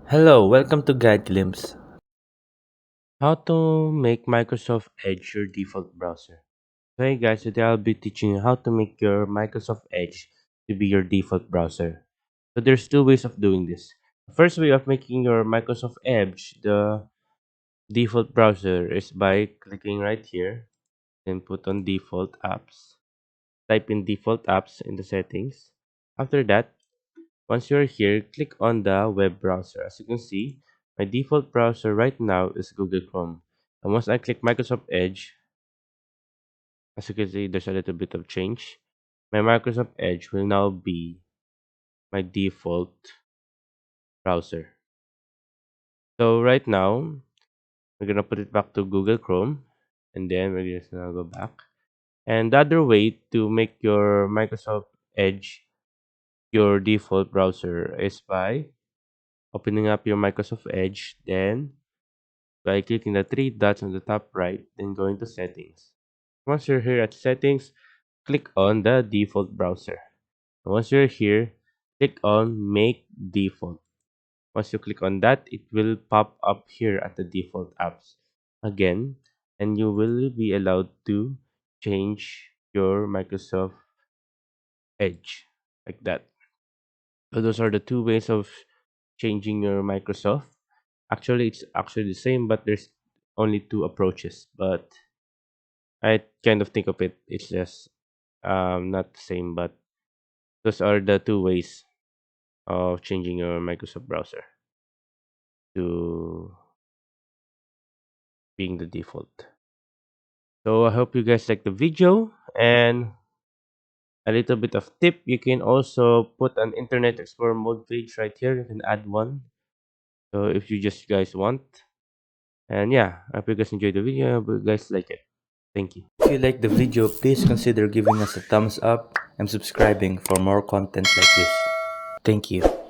Hello, welcome to Guide Glimpse. How to make Microsoft Edge your default browser. So hey guys, today I'll be teaching you how to make your Microsoft Edge to be your default browser. So there's two ways of doing this. The first way of making your Microsoft Edge the default browser is by clicking right here and put on default apps. Type in default apps in the settings. After that, once you're here, click on the web browser. As you can see, my default browser right now is Google Chrome. And once I click Microsoft Edge, as you can see, there's a little bit of change. My Microsoft Edge will now be my default browser. So right now, we're gonna put it back to Google Chrome, and then we're just gonna go back. And the other way to make your Microsoft Edge your default browser is by opening up your Microsoft Edge, then by clicking the three dots on the top right, then going to settings. Once you're here at settings, click on the default browser. And once you're here, click on make default. Once you click on that, it will pop up here at the default apps again, and you will be allowed to change your Microsoft Edge like that. So those are the two ways of changing your Microsoft. Actually, it's actually the same, but there's only two approaches. But I kind of think of it, it's just not the same, but those are the two ways of changing your Microsoft browser to being the default. So I hope you guys like the video, and a little bit of tip, you can also put an Internet Explorer mode page right here. You can add one. So if you just guys want. And yeah, I hope you guys enjoyed the video. I hope you guys like it. Thank you. If you like the video, please consider giving us a thumbs up and subscribing for more content like this. Thank you.